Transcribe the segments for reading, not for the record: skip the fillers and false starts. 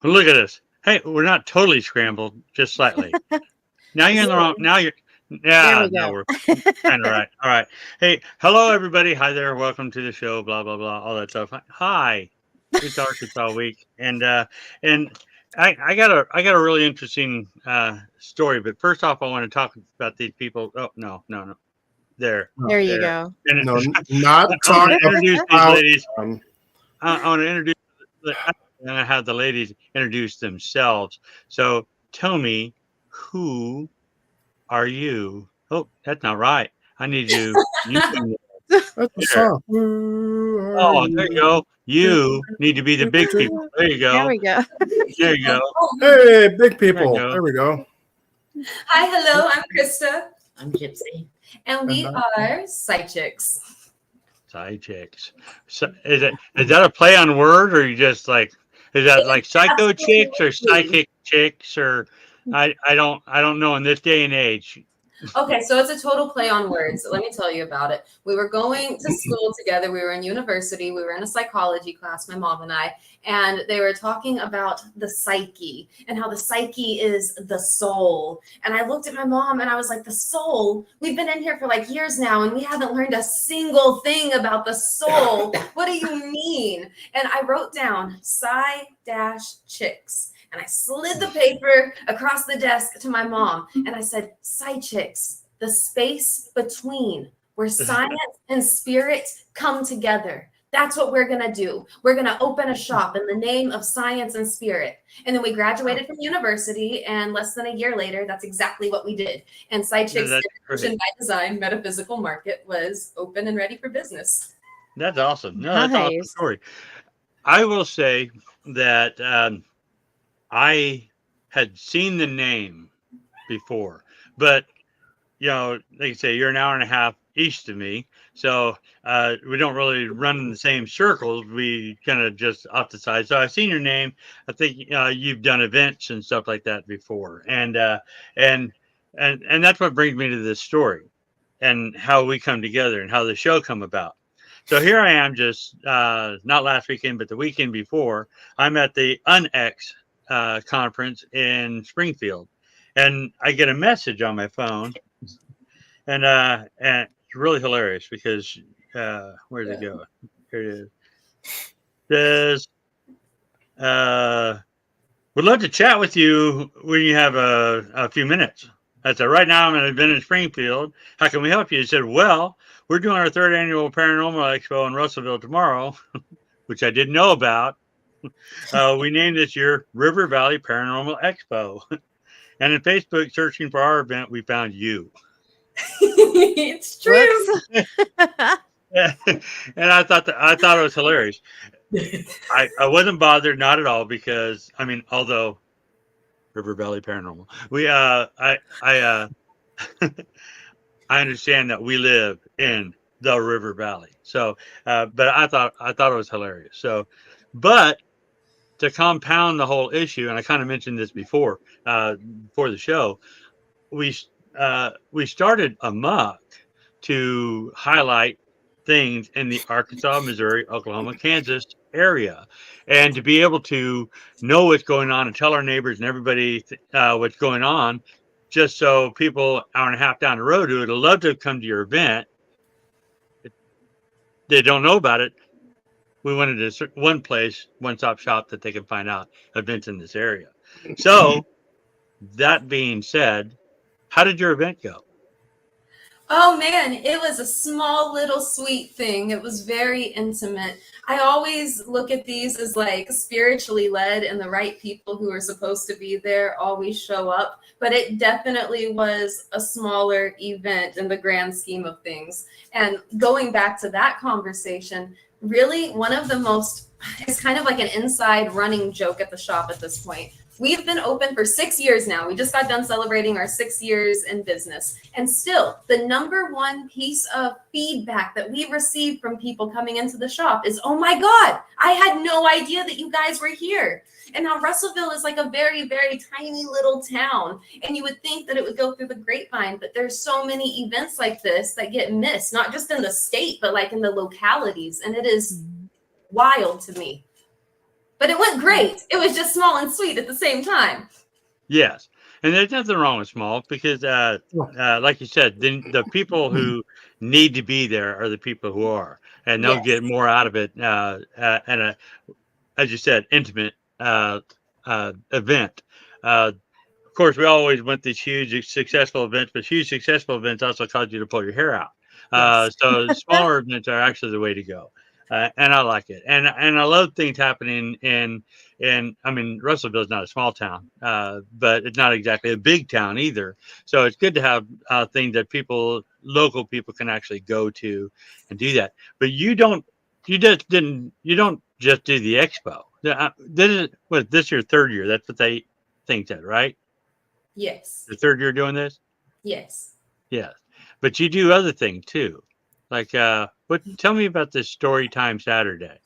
Look at us. Hey, we're not totally scrambled, just slightly. Now you're in the wrong. Now you're. There Yeah, we no, go. we're kind of right. All right. Hey, hello everybody. Hi there. Welcome to the show. Blah blah blah. All that stuff. Hi. It's Arkansas week, and I got a really interesting story. But first off, I want to talk about these people. Oh no. There, There you there. go. And No, not I want talk to introduce these about. ladies. I want to introduce. And I have the ladies introduce themselves. So tell me, who are you? Oh, that's not right. I need you. You That's the there. song. Who are Oh, there you you? go. You need to be the big people. There you There go. we go. There you go. Hey, big There you people. go. There we go. Hi, hello, I'm Krista, I'm Gypsy. and we are Psy-Chics. Psy-Chics. So, is that a play on word, or you just like, is that like psycho chicks or psychic chicks, or I don't know in this day and age. Okay, so it's a total play on words. Let me tell you about it. We were going to school together. We were in university. We were in a psychology class, my mom and I, and they were talking about the psyche and how the psyche is the soul. And I looked at my mom and I was like, the soul? We've been in here for like years now and we haven't learned a single thing about the soul. What do you mean? And I wrote down Psy-Chics. And I slid the paper across the desk to my mom. And I said, Psy-Chics, the space between where science and spirit come together. That's what we're going to do. We're going to open a shop in the name of science and spirit. And then we graduated from university. And less than a year later, that's exactly what we did. And Psy-Chics by Design Metaphysical Market was open and ready for business. That's awesome. No, that's an awesome Nice. story. I will say that I had seen the name before, but like you say, you're an hour and a half east of me, so we don't really run in the same circles. We kind of just off the side. So I've seen your name. I think you've done events and stuff like that before, and that's what brings me to this story and how we come together and how the show come about. So here I am, just not last weekend, but the weekend before. I'm at the UNX conference in Springfield, and I get a message on my phone, and it's really hilarious because where's it go? Here it is. It says, would love to chat with you when you have a few minutes. I said, right now I'm at an event in Springfield. How can we help you? He said, well, we're doing our 3rd annual Paranormal Expo in Russellville tomorrow, which I didn't know about. We named this year River Valley Paranormal Expo. And in Facebook, searching for our event, we found you. It's true. And I thought it was hilarious. I wasn't bothered, not at all, because although River Valley Paranormal, I understand that we live in the River Valley. So, but I thought it was hilarious. So, but to compound the whole issue, and I kind of mentioned this before the show, we started A.M.O.K to highlight things in the Arkansas, Missouri, Oklahoma, Kansas area, and to be able to know what's going on and tell our neighbors and everybody what's going on, just so people hour and a half down the road who would love to come to your event, they don't know about it. We wanted one place, one-stop shop that they can find out events in this area. So that being said, how did your event go? Oh man, it was a small little sweet thing. It was very intimate. I always look at these as like spiritually led, and the right people who are supposed to be there always show up. But it definitely was a smaller event in the grand scheme of things. And going back to that conversation, really one of the most, it's kind of like an inside running joke at the shop at this point. We've been open for 6 years now. We just got done celebrating our 6 years in business. And still, the #1 piece of feedback that we receive from people coming into the shop is, oh my God, I had no idea that you guys were here. And now Russellville is like a very, very tiny little town. And you would think that it would go through the grapevine, but there's so many events like this that get missed, not just in the state, but like in the localities. And it is wild to me. But it went great. It was just small and sweet at the same time. Yes, and there's nothing wrong with small because, like you said, the people who need to be there are the people who are, and they'll get more out of it. And as you said, intimate event. Of course, we always want these huge successful events, but huge successful events also cause you to pull your hair out. So smaller events are actually the way to go. And I like it. And I love things happening I mean, Russellville is not a small town, but it's not exactly a big town either. So it's good to have things that local people can actually go to and do that. But you don't just do the expo. This is your third year. That's what they think that, right? Yes. The third year doing this? Yes. Yes. But you do other things too. Like tell me about this story time Saturday.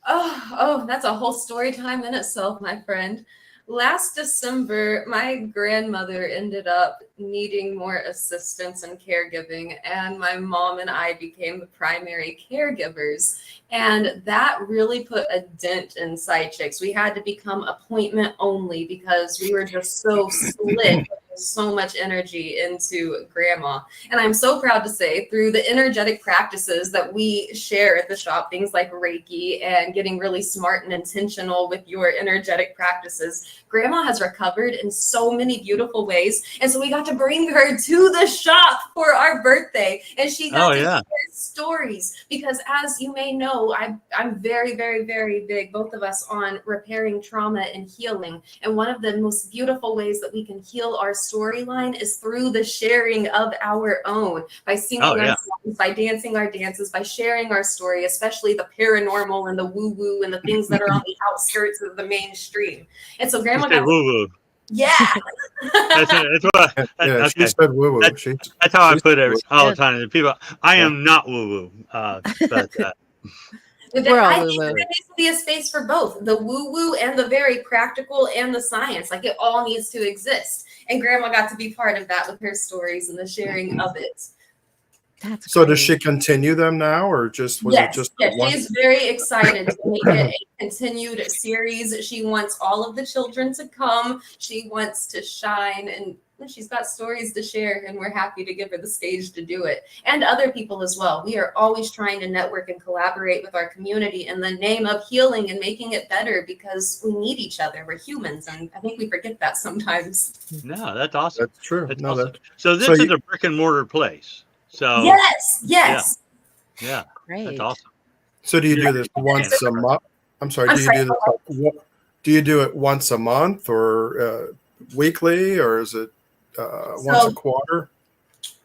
Oh, that's a whole story time in itself, my friend. Last December, my grandmother ended up needing more assistance in caregiving, and my mom and I became the primary caregivers. And that really put a dent in Psy-Chics. We had to become appointment only because we were just so split, so much energy into grandma. And I'm so proud to say, through the energetic practices that we share at the shop, things like Reiki and getting really smart and intentional with your energetic practices, grandma has recovered in so many beautiful ways. And so we got to bring her to the shop for our birthday, and she got to share stories, because as you may know, I'm very, very, very big, both of us, on repairing trauma and healing. And one of the most beautiful ways that we can heal our storyline is through the sharing of our own, by singing our songs, by dancing our dances, by sharing our story, especially the paranormal and the woo-woo and the things that are on the outskirts of the mainstream. And so grandma got woo-woo. Yeah. That's what she said woo-woo. That's how I put it all the time to people. I am not woo-woo. But we're all woo-woo. There needs to be a space for both the woo-woo and the very practical and the science. Like, it all needs to exist. And grandma got to be part of that with her stories and the sharing of it. That's so great. Does she continue them now, or just was it just one? She's very excited to make it a continued series. She wants all of the children to come. She wants to shine, and she's got stories to share, and we're happy to give her the stage to do it. And other people as well. We are always trying to network and collaborate with our community in the name of healing and making it better, because we need each other. We're humans, and I think we forget that sometimes. No, that's awesome. That's true. That's awesome. So this is a brick and mortar place. So yes. Yeah. Great. That's awesome. So do you do this once a month? I'm sorry. Do you do it once a month, or weekly, or is it once a quarter?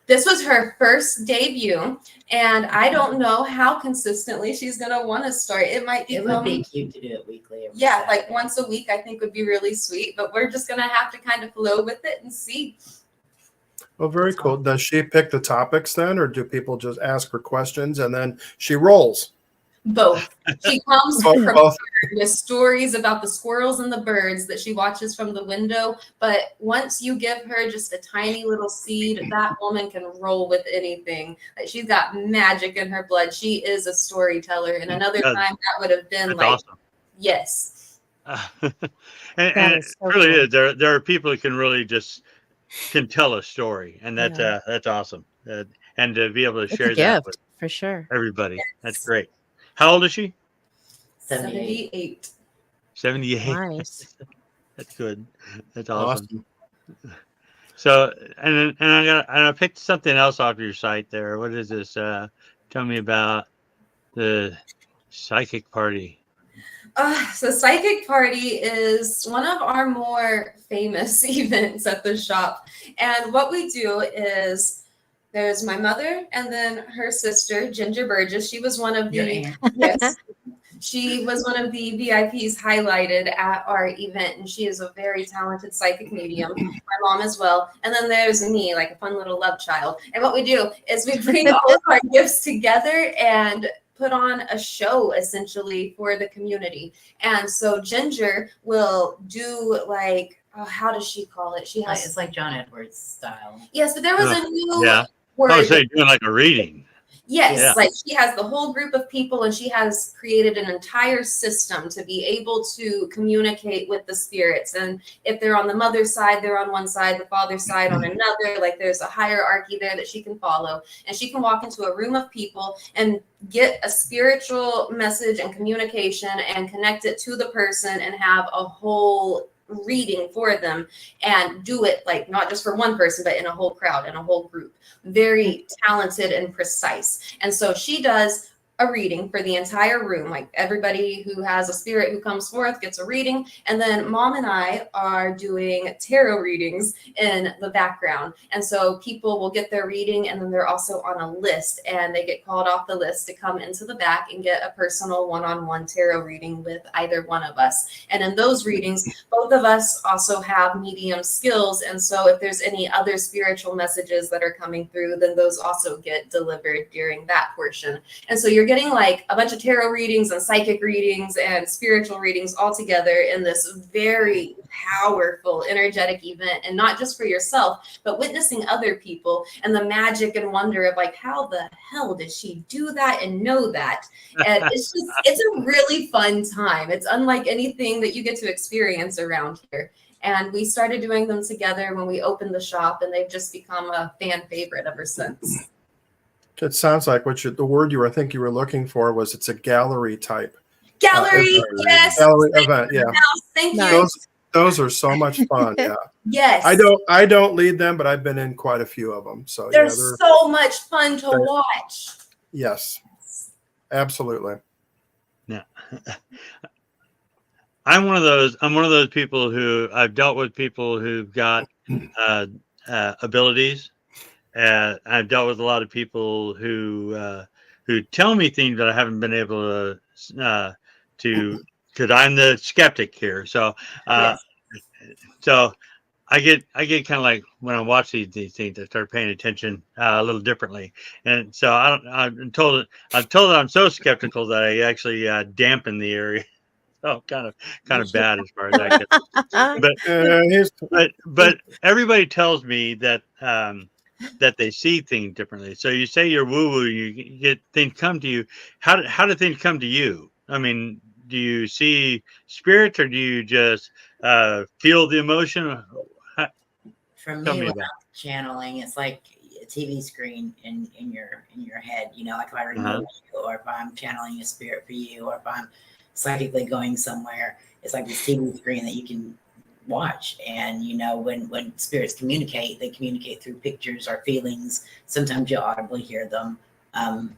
This was her first debut, and I don't know how consistently she's gonna want to start. It might be. It would be cute to do it weekly. Yeah, like once a week, I think would be really sweet. But we're just gonna have to kind of flow with it and see. Well, very cool. Does she pick the topics then, or do people just ask her questions and then she rolls? Both. She comes with stories about the squirrels and the birds that she watches from the window. But once you give her just a tiny little seed, that woman can roll with anything. She's got magic in her blood. She is a storyteller. And another time that would have been like, awesome. Yes. And it really is. There are people who can really just can tell a story, and that's awesome. And to be able to share that with for sure everybody, that's great. How old is she? 78. 78. Nice. That's good. That's awesome. So, and I picked something else off your site there. What is this? Tell me about the psychic party. So Psychic Party is one of our more famous events at the shop. And what we do is, there's my mother and then her sister, Ginger Burgess. She was one of the she was one of the VIPs highlighted at our event, and she is a very talented psychic medium. My mom as well. And then there's me, like a fun little love child. And what we do is we bring all of our gifts together and put on a show essentially for the community. And so Ginger will do like, how does she call it? It's like John Edwards style. Yes, but there was a new word. I was saying doing like a reading. Yes, Yeah. like she has the whole group of people and she has created an entire system to be able to communicate with the spirits. And if they're on the mother's side, they're on one side, the father's side on another. Like there's a hierarchy there that she can follow. And she can walk into a room of people and get a spiritual message and communication and connect it to the person and have a whole reading for them and do it like not just for one person, but in a whole crowd, in a whole group. Very talented and precise. And so she does a reading for the entire room. Like everybody who has a spirit who comes forth gets a reading. And then Mom and I are doing tarot readings in the background. And so people will get their reading and then they're also on a list and they get called off the list to come into the back and get a personal one-on-one tarot reading with either one of us. And in those readings, both of us also have medium skills. And so if there's any other spiritual messages that are coming through, then those also get delivered during that portion. And so you're getting like a bunch of tarot readings and psychic readings and spiritual readings all together in this very powerful, energetic event. And not just for yourself, but witnessing other people and the magic and wonder of like, how the hell did she do that and know that? And it's just, it's a really fun time. It's unlike anything that you get to experience around here. And we started doing them together when we opened the shop, and they've just become a fan favorite ever since. It sounds like the word I think you were looking for was it's a gallery type. Gallery, yes. Gallery event, yeah. Thank you. Those are so much fun, yeah. Yes. I don't lead them, but I've been in quite a few of them. So they're so much fun to watch. Yes, absolutely. Yeah. I'm one of those people who I've dealt with people who've got abilities. I've dealt with a lot of people who tell me things that I haven't been able to because I'm the skeptic here. So Yes. so I get kind of like when I watch these things, I start paying attention a little differently. And so I'm told that I'm so skeptical that I actually dampen the area. Oh, kind of bad as far as that goes. But everybody tells me that that they see things differently. So you say you're woo-woo, you get things come to you. How do things come to you? I mean, do you see spirits or do you just feel the emotion? For me, when I'm channeling, it's like a TV screen in your head. You know, like if I remember you, or if I'm channeling a spirit for you, or if I'm psychically going somewhere, it's like this TV screen that you can watch. And you know, when spirits communicate, they communicate through pictures or feelings. Sometimes you audibly hear them. I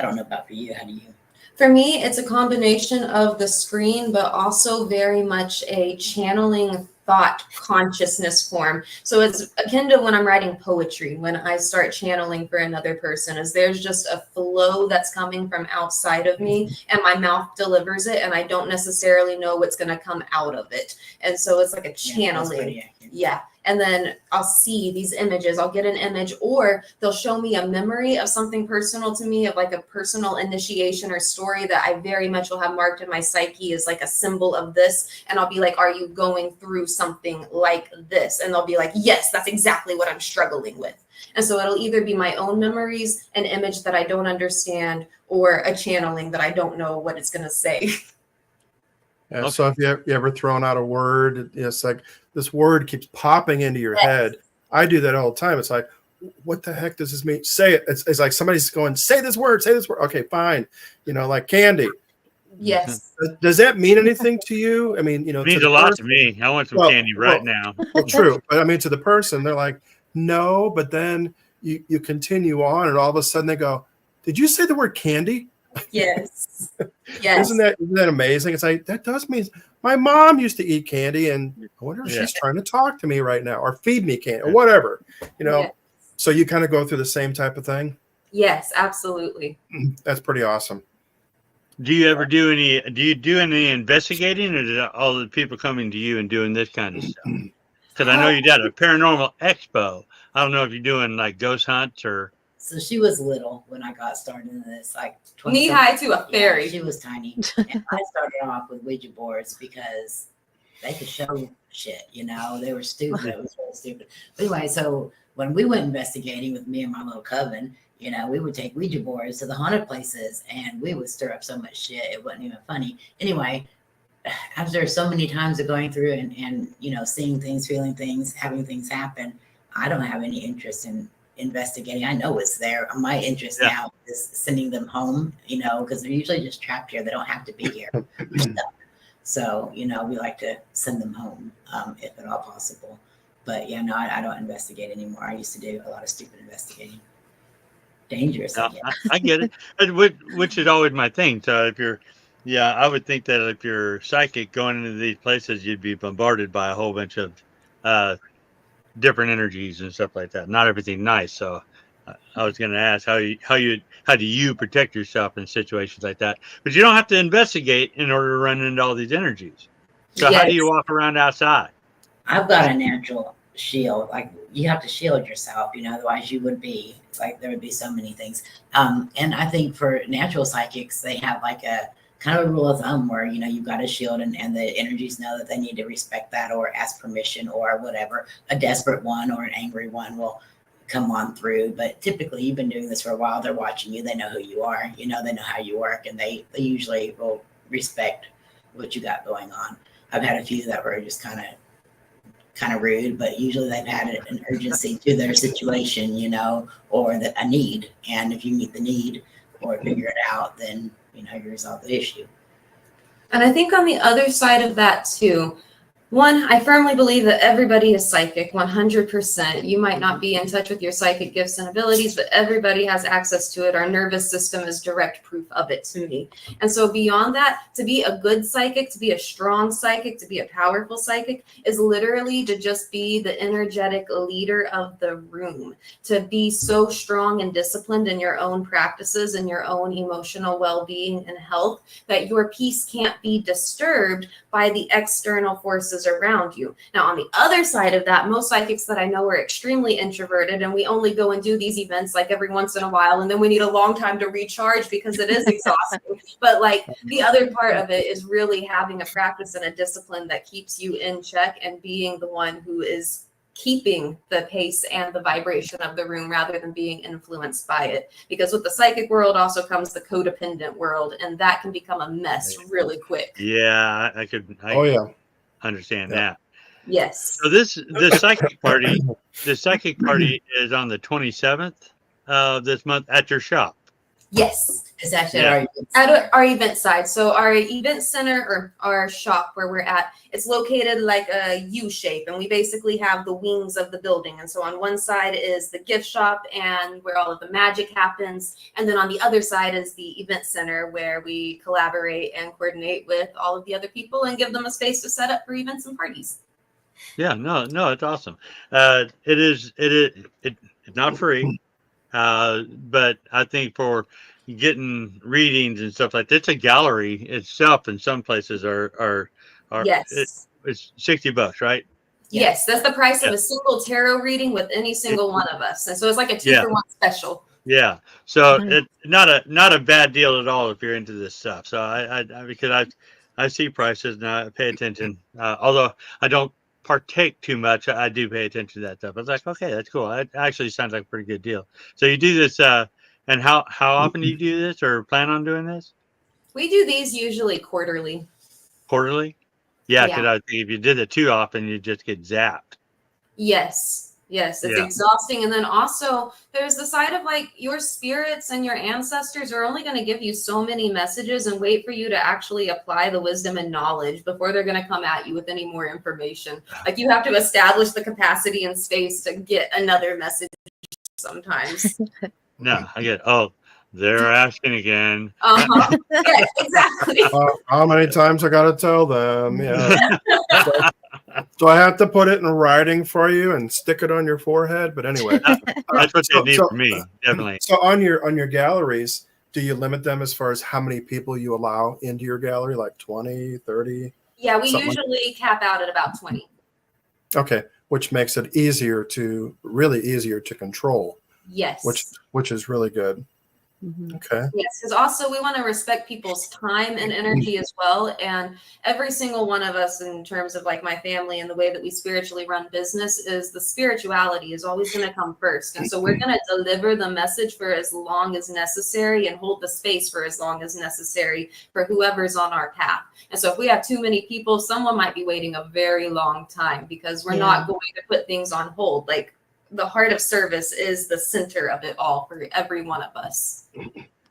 don't know about for you. How do you? For me, it's a combination of the screen, but also very much a channeling thought consciousness form. So it's akin to when I'm writing poetry, when I start channeling for another person, is there's just a flow that's coming from outside of me and my mouth delivers it and I don't necessarily know what's going to come out of it. And so it's like a channeling. Yeah. And then I'll see these images. I'll get an image, or they'll show me a memory of something personal to me, of like a personal initiation or story that I very much will have marked in my psyche as like a symbol of this. And I'll be like, are you going through something like this? And they'll be like, yes, that's exactly what I'm struggling with. And so it'll either be my own memories, an image that I don't understand, or a channeling that I don't know what it's going to say. Yeah, okay. So if you ever thrown out a word, it's like this word keeps popping into your head. I do that all the time. It's like, what the heck does this mean? Say it. It's like somebody's going, say this word, say this word. Okay, fine. You know, like candy. Yes. Does that mean anything to you? I mean, you know, it means a lot to me. I want some candy right now. Well, true. But I mean, to the person, they're like, no, but then you continue on and all of a sudden they go, did you say the word candy? Yes. Yes. Isn't that amazing? It's like, that does mean my mom used to eat candy, and I wonder if she's trying to talk to me right now or feed me candy or whatever, you know? Yes. So you kind of go through the same type of thing? Yes, absolutely. That's pretty awesome. Do you do any investigating, or is it all the people coming to you and doing this kind of stuff? Because I know you did a paranormal expo. I don't know if you're doing like ghost hunts or. So she was little when I got started in this, like knee high to a fairy. Yeah, she was tiny. And I started off with Ouija boards because they could show shit, you know, they were stupid. It was really stupid. But anyway, so when we went investigating with me and my little coven, You know, we would take Ouija boards to the haunted places and we would stir up so much shit. It wasn't even funny. Anyway, after so many times of going through and you know, seeing things, feeling things, having things happen, I don't have any interest in investigating. I know it's there. My interest now is sending them home, you know, because they're usually just trapped here. They don't have to be here. So, you know, we like to send them home if at all possible. But yeah, no, I don't investigate anymore. I used to do a lot of stupid investigating. Dangerous. No, I get it. Which is always my thing. So if you're, I would think that if you're psychic going into these places, you'd be bombarded by a whole bunch of different energies and stuff like that. Not everything nice. So I was going to ask how do you protect yourself in situations like that? But you don't have to investigate in order to run into all these energies. So how do you walk around outside? I've got a natural shield. Like, you have to shield yourself, you know, otherwise you would be like, there would be so many things. And I think for natural psychics, they have like a kind of a rule of thumb where, you know, you've got a shield and the energies know that they need to respect that or ask permission or whatever. A desperate one or an angry one will come on through. But typically, you've been doing this for a while. They're watching you. They know who you are. You know, they know how you work, and they usually will respect what you got going on. I've had a few that were just kind of rude, but usually they've had an urgency to their situation, you know, or a need. And if you meet the need or figure it out, then, you know, you resolve the issue. And I think on the other side of that too, one, I firmly believe that everybody is psychic, 100%. You might not be in touch with your psychic gifts and abilities, but everybody has access to it. Our nervous system is direct proof of it to me. And so beyond that, to be a good psychic, to be a strong psychic, to be a powerful psychic is literally to just be the energetic leader of the room, to be so strong and disciplined in your own practices and your own emotional well-being and health that your peace can't be disturbed by the external forces around you. Now, on the other side of that, most psychics that I know are extremely introverted, and we only go and do these events like every once in a while, and then we need a long time to recharge because it is exhausting. But like the other part of it is really having a practice and a discipline that keeps you in check and being the one who is keeping the pace and the vibration of the room rather than being influenced by it. Because with the psychic world also comes the codependent world, and that can become a mess really quick. Yeah, I understand that. Yes. So this psychic party, is on the 27th of this month at your shop. Yes. It's actually at our event side. So our event center, or our shop where we're at, it's located like a U shape, and we basically have the wings of the building. And so on one side is the gift shop and where all of the magic happens, and then on the other side is the event center where we collaborate and coordinate with all of the other people and give them a space to set up for events and parties. Yeah, no, it's awesome. It's not free, but I think for getting readings and stuff like that, it's a gallery itself. In some places are yes, it's $60, right? Yes, that's the price of a single tarot reading with any single one of us, and so it's like a 2-for-1 special. Yeah, so it's not a bad deal at all if you're into this stuff. So I because I see prices and I pay attention. Although I don't partake too much, I do pay attention to that stuff. I was like, okay, that's cool. It actually sounds like a pretty good deal. So you do this, and how often do you do this or plan on doing this? We do these usually quarterly. Quarterly? Yeah, because I think if you did it too often, you just get zapped. Yes, it's exhausting. And then also there's the side of like your spirits and your ancestors are only going to give you so many messages and wait for you to actually apply the wisdom and knowledge before they're going to come at you with any more information. Like, you have to establish the capacity and space to get another message sometimes. No, I get, they're asking again. Yes, exactly. How many times I got to tell them? Yeah. So I have to put it in writing for you and stick it on your forehead. But anyway, that's what they need from me, definitely. So on your galleries, do you limit them as far as how many people you allow into your gallery, like 20, 30? Yeah, we usually cap out at about 20. Okay, which makes it really easier to control. Yes. Which is really good. Okay. Yes, because also we want to respect people's time and energy as well. And every single one of us, in terms of like my family and the way that we spiritually run business, is the spirituality is always going to come first. And so we're going to deliver the message for as long as necessary and hold the space for as long as necessary for whoever's on our path. And so if we have too many people, someone might be waiting a very long time because we're not going to put things on hold. Like, the heart of service is the center of it all for every one of us.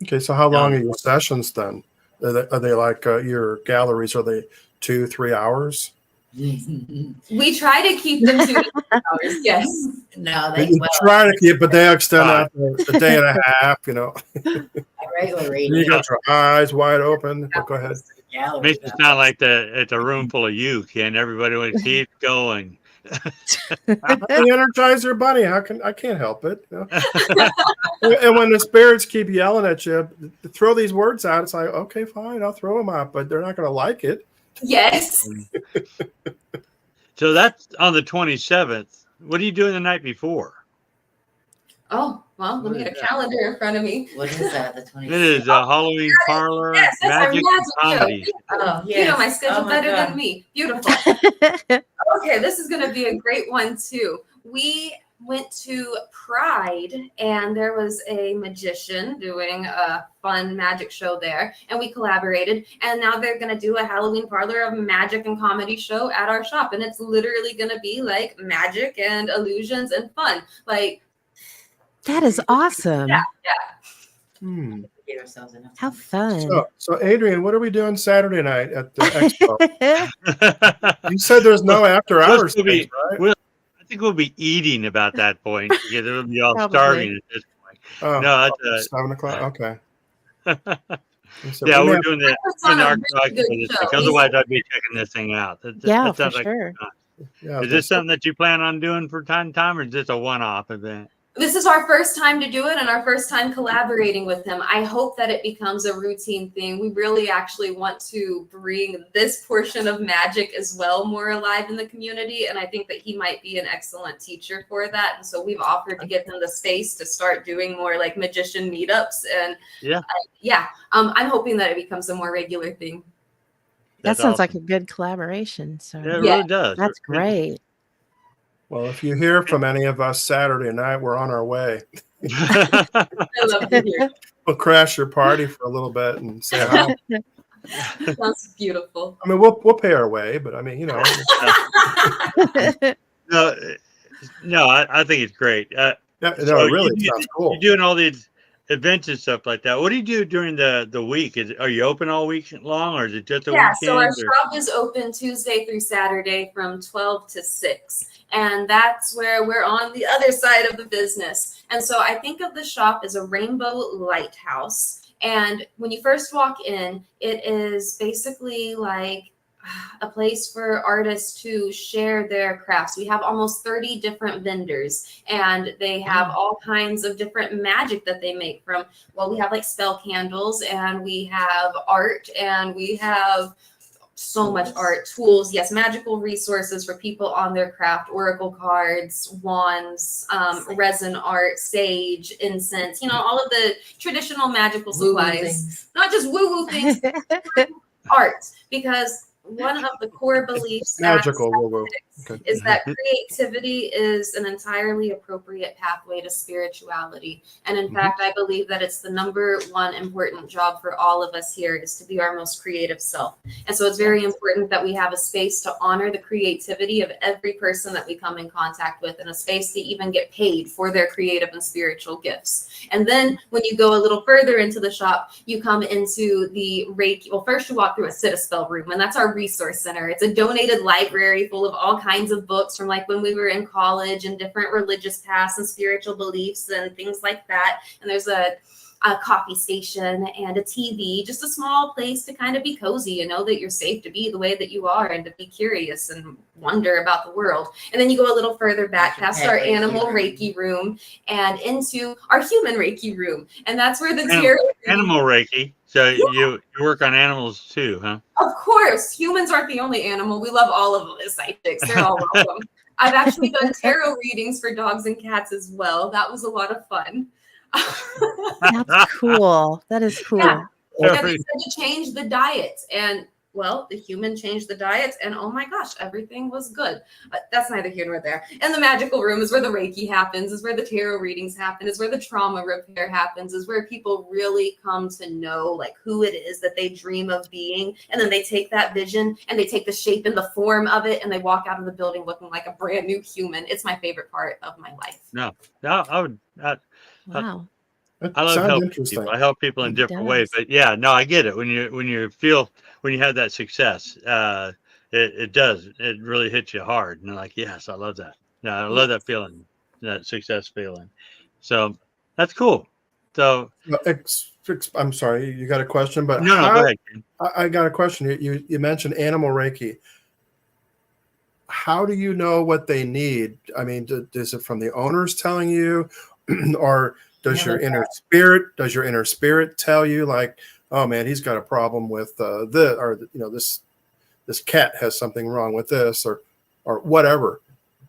Okay, so how long are your sessions then? Are they like your galleries? Are they 2-3 hours? We try to keep them 2 to 3 hours. Yes. No, You try to keep, but they extend out a day and a half. You know, regular reading. You got your eyes wide open. But go ahead. Makes it sound like it's a room full of youth, and everybody wants to keep going. The Energizer Bunny. I can't help it. You know? And when the spirits keep yelling at you, throw these words out. It's like, okay, fine, I'll throw them out, but they're not going to like it. Yes. So that's on the 27th. What are you doing the night before? Oh, well, let me get a calendar in front of me. What is that? The 27th? It is a Halloween parlor, yes, magic comedy. Oh, yes. You know my schedule better God. than me. Beautiful. Okay, this is going to be a great one too. We went to Pride and there was a magician doing a fun magic show there, and we collaborated, and now they're going to do a Halloween parlor of magic and comedy show at our shop, and it's literally going to be like magic and illusions and fun. Like, that is awesome. Yeah. How fun. So Adrian, what are we doing Saturday night at the expo? You said there's no after hours things, right? I think we'll be eating about that point because it'll be all Probably. starving at this point. Oh, No, it's 7 o'clock. Okay. So yeah, we're have- doing the on a archive really for this good thing. show. Otherwise, I'd be checking this thing out. Yeah, that for sounds like sure. Yeah, Is this something that you plan on doing from time to time, or is this a one-off event? This is our first time to do it and our first time collaborating with him. I hope that it becomes a routine thing. We really actually want to bring this portion of magic as well more alive in the community. And I think that he might be an excellent teacher for that. And so we've offered to give him the space to start doing more like magician meetups. And I'm hoping that it becomes a more regular thing. That sounds like a good collaboration. So Yeah, it really does. That's great. Well, if you hear from any of us Saturday night, we're on our way. I love to hear. We'll crash your party for a little bit and say hi. Sounds beautiful. I mean, we'll pay our way, but I mean, you know. No, I think it's great. It really sounds cool. You're doing all these events and stuff like that. What do you do during the week? Are you open all week long, or is it just a weekend? So our shop is open Tuesday through Saturday from 12 to 6. And that's where we're on the other side of the business. And so I think of the shop as a rainbow lighthouse. And when you first walk in, it is basically like a place for artists to share their crafts. We have almost 30 different vendors, and they have all kinds of different magic that they make from, well, we have like spell candles, and we have art, and we have so much art, tools, yes, magical resources for people on their craft, oracle cards, wands, resin art, sage, incense, all of the traditional magical supplies, not just woo-woo things, art, because one of the core beliefs magical is that creativity is an entirely appropriate pathway to spirituality. And in fact, I believe that it's the number one important job for all of us here is to be our most creative self. And so it's very important that we have a space to honor the creativity of every person that we come in contact with, and a space to even get paid for their creative and spiritual gifts. And then when you go a little further into the shop, you come into the Reiki. Well, first you walk through a sit-a-spell room, and that's our resource center. It's a donated library full of all kinds of books from like when we were in college and different religious paths and spiritual beliefs and things like that. And there's a coffee station and a TV, just a small place to kind of be cozy and know that you're safe to be the way that you are and to be curious and wonder about the world. And then you go a little further back past our animal Reiki room and into our human Reiki room. And that's where the animal Reiki. So you work on animals too, huh? Of course. Humans aren't the only animal. We love all of them as Psy-Chics. They're all welcome. I've actually done tarot readings for dogs and cats as well. That was a lot of fun. That's cool. That is cool. Yeah. Yeah, they said to change the diet, and well, the human changed the diet, and oh my gosh, everything was good. But that's neither here nor there. And the magical room is where the Reiki happens, is where the tarot readings happen, is where the trauma repair happens, is where people really come to know like who it is that they dream of being, and then they take that vision and they take the shape and the form of it, and they walk out of the building looking like a brand new human. It's my favorite part of my life. No, I would. Wow. I love helping people. I help people in different ways, but yeah, no, I get it. When you have that success, it does. It really hits you hard, and like, yes, I love that. Yeah, I love that feeling, that success feeling. So that's cool. So I'm sorry, you got a question, but no, go ahead. I got a question. You mentioned animal Reiki. How do you know what they need? I mean, is it from the owners telling you, or does your inner spirit tell you like, oh man, he's got a problem with this, or this cat has something wrong with this, or whatever.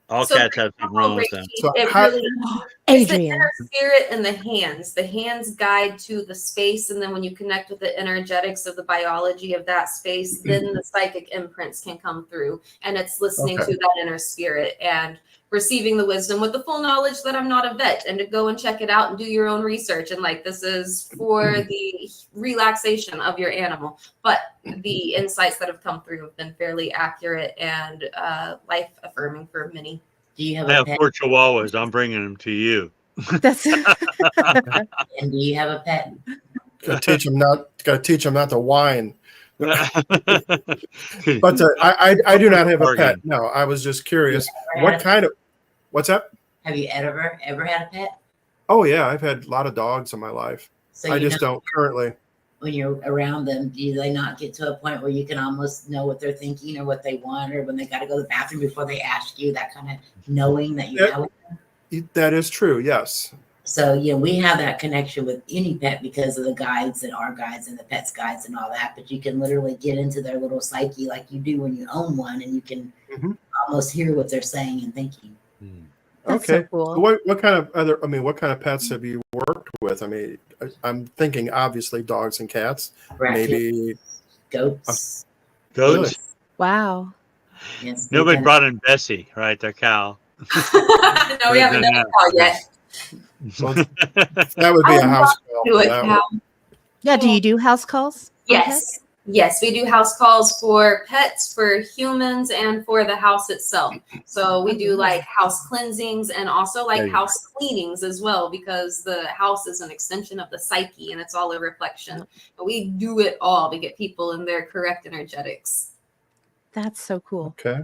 All cats have something wrong with them. So it's the inner spirit and the hands. The hands guide to the space, and then when you connect with the energetics of the biology of that space, then the psychic imprints can come through, and it's listening to that inner spirit and receiving the wisdom with the full knowledge that I'm not a vet, and to go and check it out and do your own research. And like, this is for the relaxation of your animal, but the insights that have come through have been fairly accurate and life affirming for many. Do you have I have 4 chihuahuas. I'm bringing them to you. That's and do you have a pet? Got to teach them not to whine. But I do not have a pet. No, I was just curious. What kind of? What's that? Have you ever had a pet? Oh yeah, I've had a lot of dogs in my life. So I just don't currently. When you're around them, do they not get to a point where you can almost know what they're thinking or what they want, or when they got to go to the bathroom before they ask you, that kind of knowing that you know them? That is true. Yes. So, we have that connection with any pet because of the guides and our guides and the pet's guides and all that. But you can literally get into their little psyche like you do when you own one, and you can almost hear what they're saying and thinking. That's okay. So cool. What kind of pets have you worked with? I mean, I'm thinking obviously dogs and cats. Raccoons, maybe goats. Goats. Wow. Yes, Nobody brought in Bessie, right? Their cow. No, we haven't done a cow yet. Well, that would be a house call. Yeah. Do you do house calls? Yes. Yes, we do house calls for pets, for humans, and for the house itself. So we do like house cleansings and also like house cleanings as well, because the house is an extension of the psyche and it's all a reflection. But we do it all to get people in their correct energetics. That's so cool. Okay.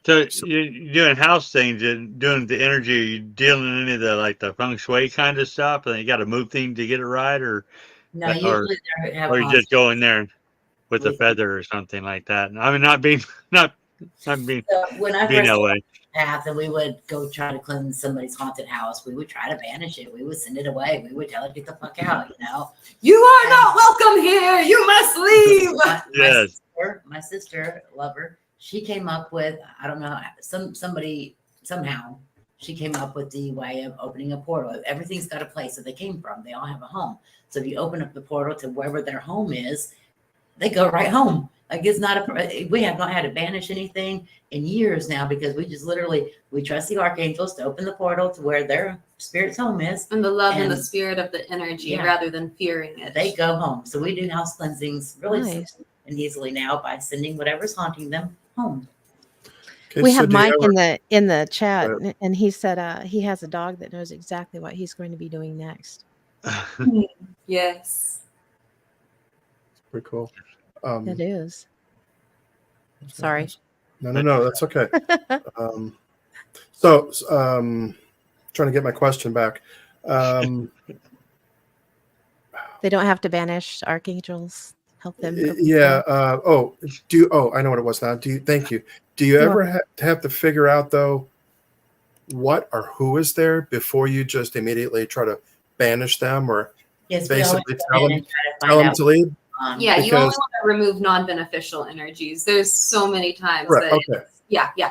So you're doing house things, you're doing the energy, are you dealing in any of the like the feng shui kind of stuff, and you got to move things to get it right, or no, usually or you just go in there with a feather or something like that? I mean, not being so when I being that way. Path, and we would go try to cleanse somebody's haunted house, we would try to banish it, we would send it away, we would tell it get the fuck out. You are not welcome here, you must leave. My sister, love her, she came up with, I don't know, somehow she came up with the way of opening a portal. Everything's got a place that they came from. They all have a home. So if you open up the portal to wherever their home is, they go right home. Like, it's not we have not had to banish anything in years now, because we just literally, we trust the archangels to open the portal to where their spirit's home is. And the love and the spirit of the energy rather than fearing it. They go home. So we do house cleansings really simple and easily now by sending whatever's haunting them home. Okay, we have Mike in the chat, and he said he has a dog that knows exactly what he's going to be doing next. Yes. Pretty cool. It is. Sorry. No, that's okay. So trying to get my question back. They don't have to banish archangels. Help them. I know what it was now. Thank you. Do you ever have to figure out though what or who is there before you just immediately try to banish them, or basically tell them to leave? You only want to remove non-beneficial energies. There's so many times that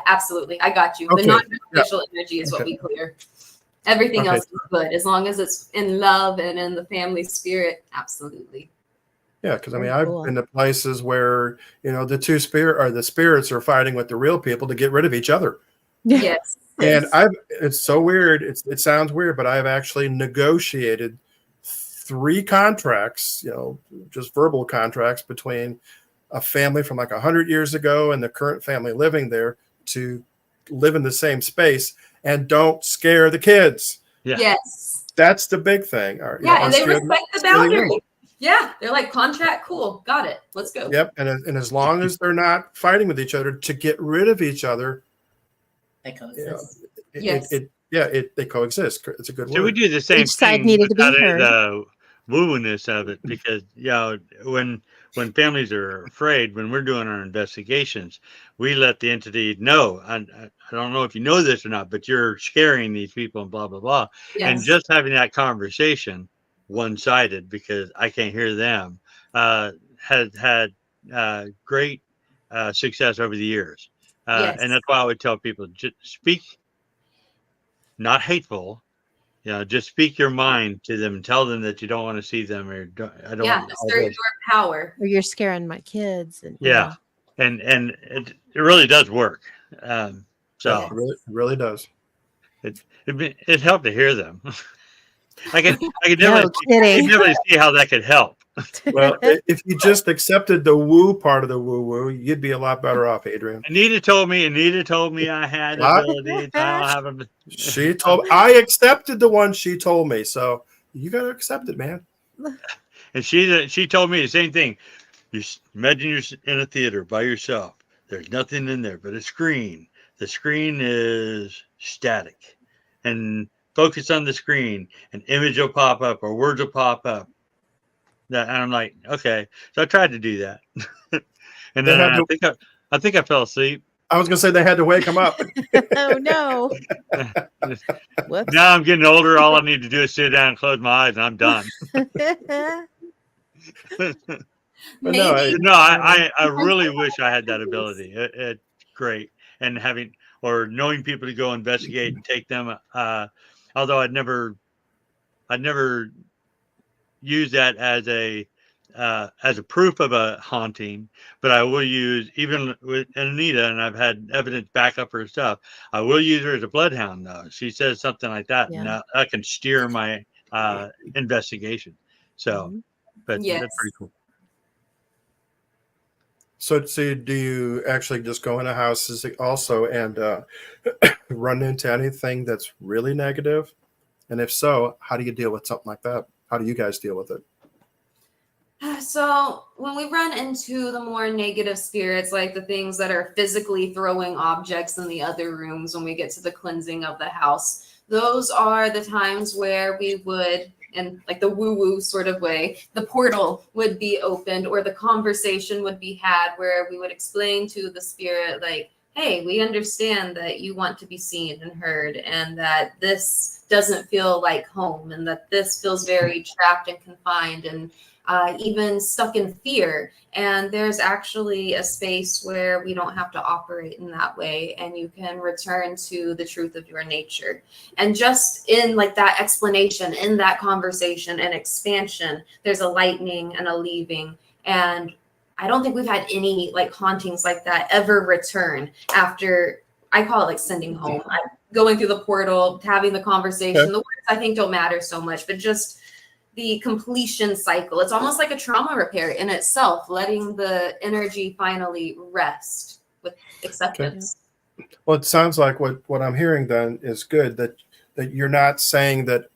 absolutely. I got you. The non-beneficial energy is what we clear. Everything else is good as long as it's in love and in the family spirit. Absolutely. Yeah, because I mean, Very I've cool. been to places where the spirits are fighting with the real people to get rid of each other. Yes. And it's so weird. It sounds weird, but I've actually negotiated 3 contracts, just verbal contracts between a family from like 100 years ago and the current family living there to live in the same space and don't scare the kids. Yeah. Yes. That's the big thing. And they respect the boundary. Yeah, they're like, contract, cool, got it, let's go. Yep, and as long as they're not fighting with each other to get rid of each other, They coexist. They coexist. It's a good word. So we do the same Each side thing needed to be without heard. the woo-woo-ness of it, because when families are afraid, when we're doing our investigations, we let the entity know. I don't know if you know this or not, but you're scaring these people and blah blah blah. Yes. And just having that conversation, one-sided, because I can't hear them, has had great success over the years. Yes. And that's why I would tell people, just speak, not hateful. Just speak your mind to them. Tell them that you don't want to see them, or I don't. Yeah, assert your power. Or you're scaring my kids. And Yeah, and it really does work. So it really does. It helped to hear them. I could definitely see how that could help. Well, if you just accepted the woo part of the woo-woo, you'd be a lot better off, Adrian. Anita told me I had abilities. I don't have them. She told I accepted the one she told me, so you got to accept it, man. And she told me the same thing. You imagine you're in a theater by yourself. There's nothing in there but a screen. The screen is static, and focus on the screen. An image will pop up or words will pop up. And I'm like, okay. So I tried to do that, and then I think I fell asleep. I was gonna say they had to wake him up. Oh no! Now I'm getting older. All I need to do is sit down and close my eyes, and I'm done. I really wish I had that ability. It's great, and knowing people to go investigate and take them. Although I'd never use that as a proof of a haunting, but I will use, even with Anita, and I've had evidence back up her stuff. I will use her as a bloodhound, though. She says something like that, and I can steer my investigation. So, but that's pretty cool. So do you actually just go into houses also and run into anything that's really negative? And if so, how do you deal with something like that? How do you guys deal with it? So when we run into the more negative spirits, like the things that are physically throwing objects in the other rooms, when we get to the cleansing of the house, those are the times where we would, in like the woo-woo sort of way, the portal would be opened, or the conversation would be had where we would explain to the spirit, like, hey, we understand that you want to be seen and heard, and that this doesn't feel like home, and that this feels very trapped and confined and even stuck in fear. And there's actually a space where we don't have to operate in that way, and you can return to the truth of your nature. And just in like that explanation, in that conversation and expansion, there's a lightening and a leaving. And I don't think we've had any like hauntings like that ever return after, I call it like sending home. Going through the portal, having the conversation. The words I think don't matter so much, but just the completion cycle. It's almost like a trauma repair in itself, letting the energy finally rest with acceptance. Okay. Well, it sounds like what I'm hearing then is good, that you're not saying that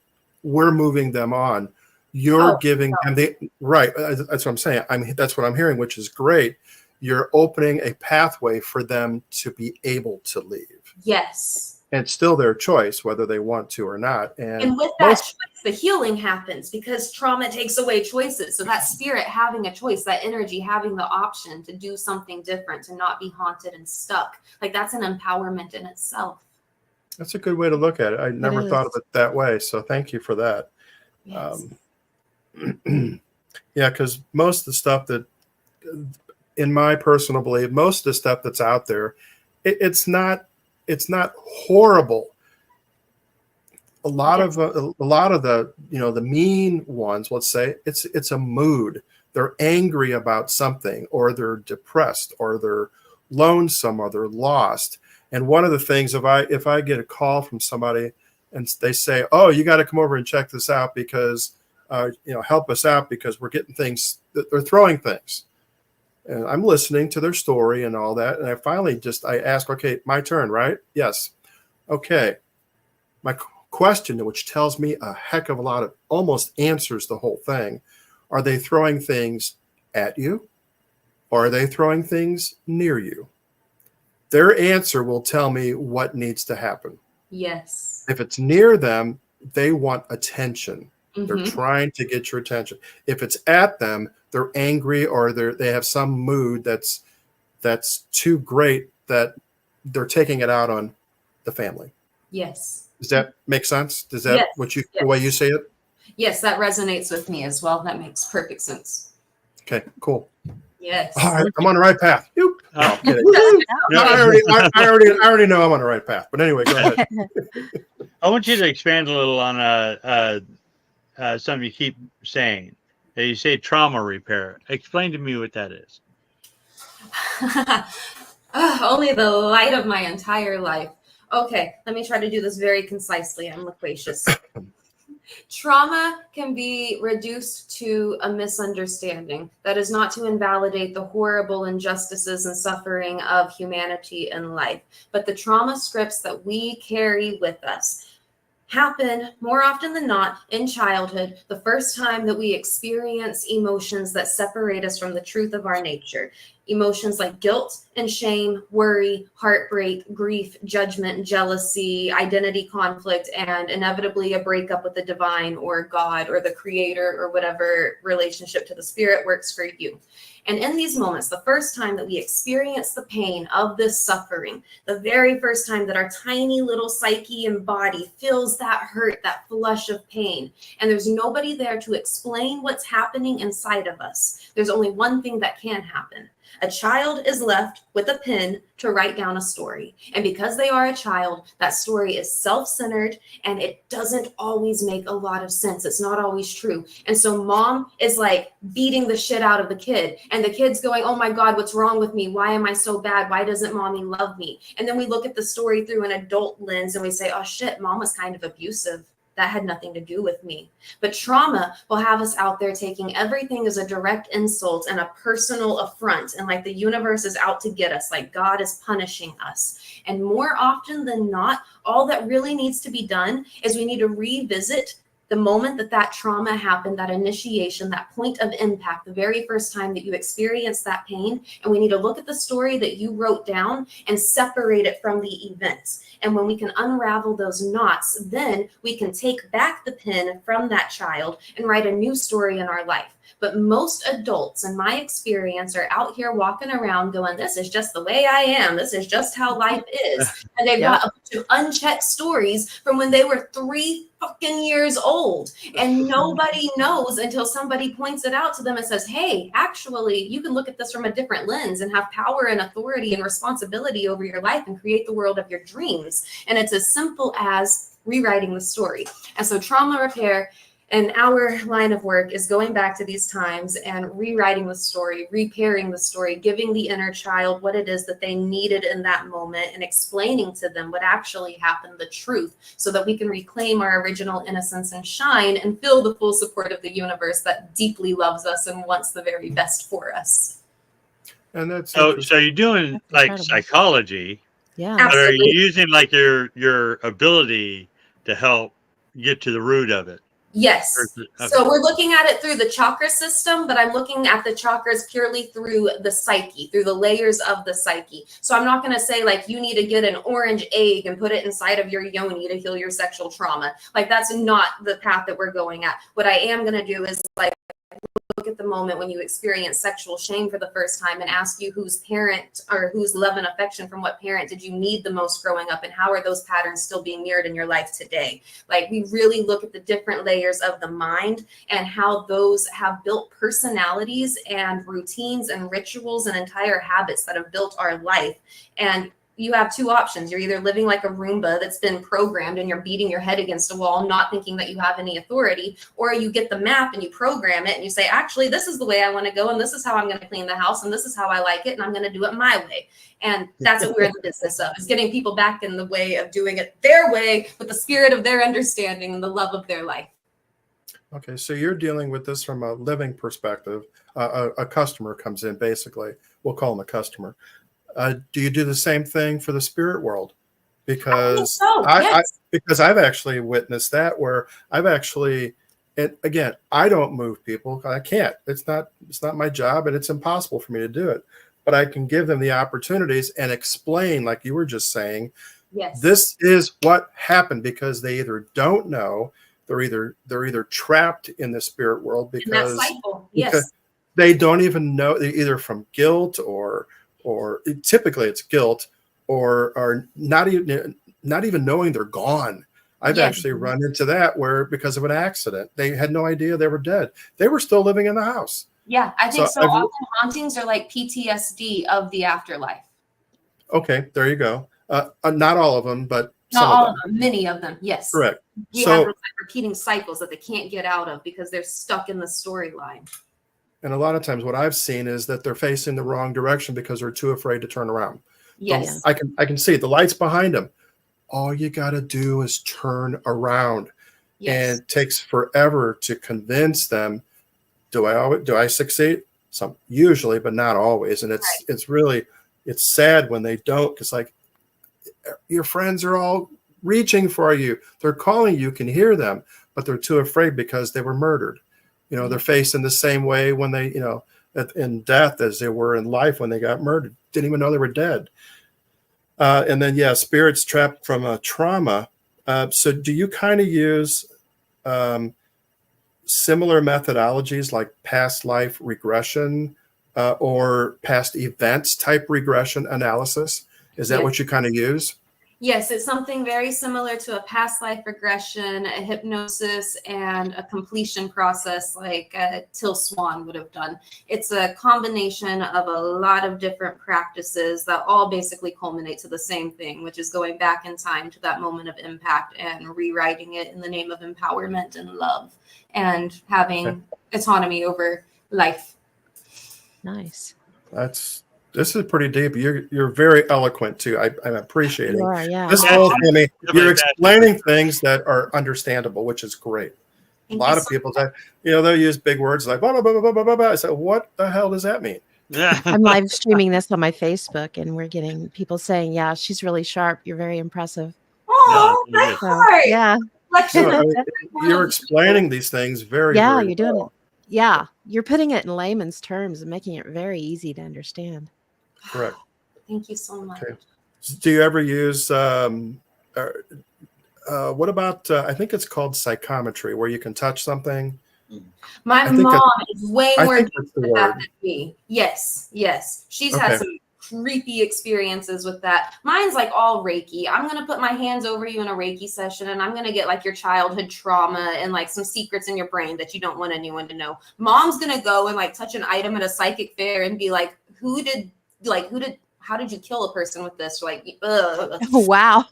we're moving them on. You're giving them right. That's what I'm saying. That's what I'm hearing, which is great. You're opening a pathway for them to be able to leave. Yes. And it's still their choice whether they want to or not. And with that choice, the healing happens, because trauma takes away choices. So that spirit having a choice, that energy having the option to do something different, to not be haunted and stuck, like that's an empowerment in itself. That's a good way to look at it. I never thought of it that way. So thank you for that. Yes. Yeah, because most of the stuff that, in my personal belief, most of the stuff that's out there, it's not horrible. a lot of the, the mean ones, let's say it's a mood. They're angry about something, or they're depressed, or they're lonesome, or they're lost. And one of the things, if I get a call from somebody and they say, "Oh, you got to come over and check this out because help us out because we're getting things that they're throwing things," and I'm listening to their story and all that, and I finally I ask, "Okay, my turn, right?" "Yes." "Okay." My question, which tells me a heck of a lot, of almost answers the whole thing. Are they throwing things at you, or are they throwing things near you? Their answer will tell me what needs to happen. Yes. If it's near them, they want attention. Mm-hmm. They're trying to get your attention. If it's at them, they're angry, or they have some mood that's too great that they're taking it out on the family. Yes. Does that make sense? Does that the way you say it? Yes, that resonates with me as well. That makes perfect sense. Okay, cool. Yes. All right, I'm on the right path. No, I'm kidding. No. I already know I'm on the right path. But anyway, go ahead. I want you to expand a little on something you keep saying. You say trauma repair. Explain to me what that is. Only the light of my entire life. Okay, let me try to do this very concisely. I'm loquacious. Trauma can be reduced to a misunderstanding. That is not to invalidate the horrible injustices and suffering of humanity in life, but the trauma scripts that we carry with us happen more often than not in childhood, the first time that we experience emotions that separate us from the truth of our nature. Emotions like guilt and shame, worry, heartbreak, grief, judgment, jealousy, identity conflict, and inevitably a breakup with the divine or God or the creator or whatever relationship to the spirit works for you. And in these moments, the first time that we experience the pain of this suffering, the very first time that our tiny little psyche and body feels that hurt, that flush of pain, and there's nobody there to explain what's happening inside of us, there's only one thing that can happen. A child is left with a pen to write down a story. And because they are a child, that story is self-centered and it doesn't always make a lot of sense. It's not always true. And so mom is like beating the shit out of the kid. And the kid's going, "Oh my God, what's wrong with me? Why am I so bad? Why doesn't mommy love me?" And then we look at the story through an adult lens and we say, "Oh shit, mom was kind of abusive. That had nothing to do with me." But trauma will have us out there taking everything as a direct insult and a personal affront. And like the universe is out to get us, like God is punishing us. And more often than not, all that really needs to be done is we need to revisit the moment that trauma happened, that initiation, that point of impact, the very first time that you experienced that pain. And we need to look at the story that you wrote down and separate it from the event. And when we can unravel those knots, then we can take back the pen from that child and write a new story in our life. But most adults, in my experience, are out here walking around going, "This is just the way I am. This is just how life is." And they've got a bunch of unchecked stories from when they were 3 fucking years old. And nobody knows until somebody points it out to them and says, "Hey, actually, you can look at this from a different lens and have power and authority and responsibility over your life and create the world of your dreams." And it's as simple as rewriting the story. And so trauma repair and our line of work is going back to these times and rewriting the story, repairing the story, giving the inner child what it is that they needed in that moment and explaining to them what actually happened, the truth, so that we can reclaim our original innocence and shine and feel the full support of the universe that deeply loves us and wants the very best for us. And that's so you're doing like psychology. Yeah. But Absolutely. are you using like your ability to help get to the root of it? Yes. Okay. So we're looking at it through the chakra system, but I'm looking at the chakras purely through the psyche, through the layers of the psyche. So I'm not going to say like you need to get an orange egg and put it inside of your yoni to heal your sexual trauma. Like that's not the path that we're going at. What I am going to do is like look at the moment when you experience sexual shame for the first time and ask you whose parent or whose love and affection from what parent did you need the most growing up, and how are those patterns still being mirrored in your life today? Like we really look at the different layers of the mind and how those have built personalities and routines and rituals and entire habits that have built our life. And you have two options. You're either living like a Roomba that's been programmed and you're beating your head against a wall, not thinking that you have any authority, or you get the map and you program it and you say, actually, this is the way I want to go, and this is how I'm going to clean the house, and this is how I like it, and I'm going to do it my way. And that's what we're in the business of, is getting people back in the way of doing it their way with the spirit of their understanding and the love of their life. Okay, so you're dealing with this from a living perspective. A customer comes in, basically. We'll call them a customer. Do you do the same thing for the spirit world? Because yes. because I've actually witnessed that, where I've actually, and again, I don't move people. I can't. It's not my job, and it's impossible for me to do it. But I can give them the opportunities and explain, like you were just saying, yes, this is what happened, because they either don't know, they're either trapped in the spirit world because, that cycle. Yes, they don't even know, either from guilt or typically it's guilt, or not even knowing they're gone. I've actually run into that, where because of an accident, they had no idea they were dead. They were still living in the house. Yeah, I think so. Often hauntings are like PTSD of the afterlife. Okay, there you go. Not all of them, but not all of them. Many of them, yes. Correct. We have like repeating cycles that they can't get out of because they're stuck in the storyline. And a lot of times what I've seen is that they're facing the wrong direction because they're too afraid to turn around. Yes. So I can see the lights behind them. All you got to do is turn around. Yes. And it takes forever to convince them. Do I succeed? Some usually, but not always. And it's really sad when they don't, because like your friends are all reaching for you. They're calling, you can hear them, but they're too afraid because they were murdered. They're facing the same way when they, in death as they were in life when they got murdered. Didn't even know they were dead. And then, spirits trapped from a trauma. So do you kind of use similar methodologies like past life regression or past events type regression analysis? Is that what you kind of use? Yes, it's something very similar to a past life regression, a hypnosis, and a completion process like Till Swan would have done. It's a combination of a lot of different practices that all basically culminate to the same thing, which is going back in time to that moment of impact and rewriting it in the name of empowerment and love and having autonomy over life. Nice. This is pretty deep. You're very eloquent too. I'm appreciating. You are, yeah. This whole thing. You're explaining things that are understandable, which is great. A lot of people say, they'll use big words like blah, blah, blah, blah, blah, blah, blah. I said, what the hell does that mean? Yeah. I'm live streaming this on my Facebook, and we're getting people saying, "Yeah, she's really sharp. You're very impressive." Oh, my heart. Yeah. You're explaining these things very, very you're doing it. Yeah, you're putting it in layman's terms and making it very easy to understand. Correct. Thank you so much. Okay. Do you ever use what about I think it's called psychometry, where you can touch something? My mom is way more into that than me. Yes. She's had some creepy experiences with that. Mine's like all Reiki. I'm going to put my hands over you in a Reiki session, and I'm going to get like your childhood trauma and like some secrets in your brain that you don't want anyone to know. Mom's going to go and like touch an item at a psychic fair and be like, how did you kill a person with this? Like, ugh. Oh, wow.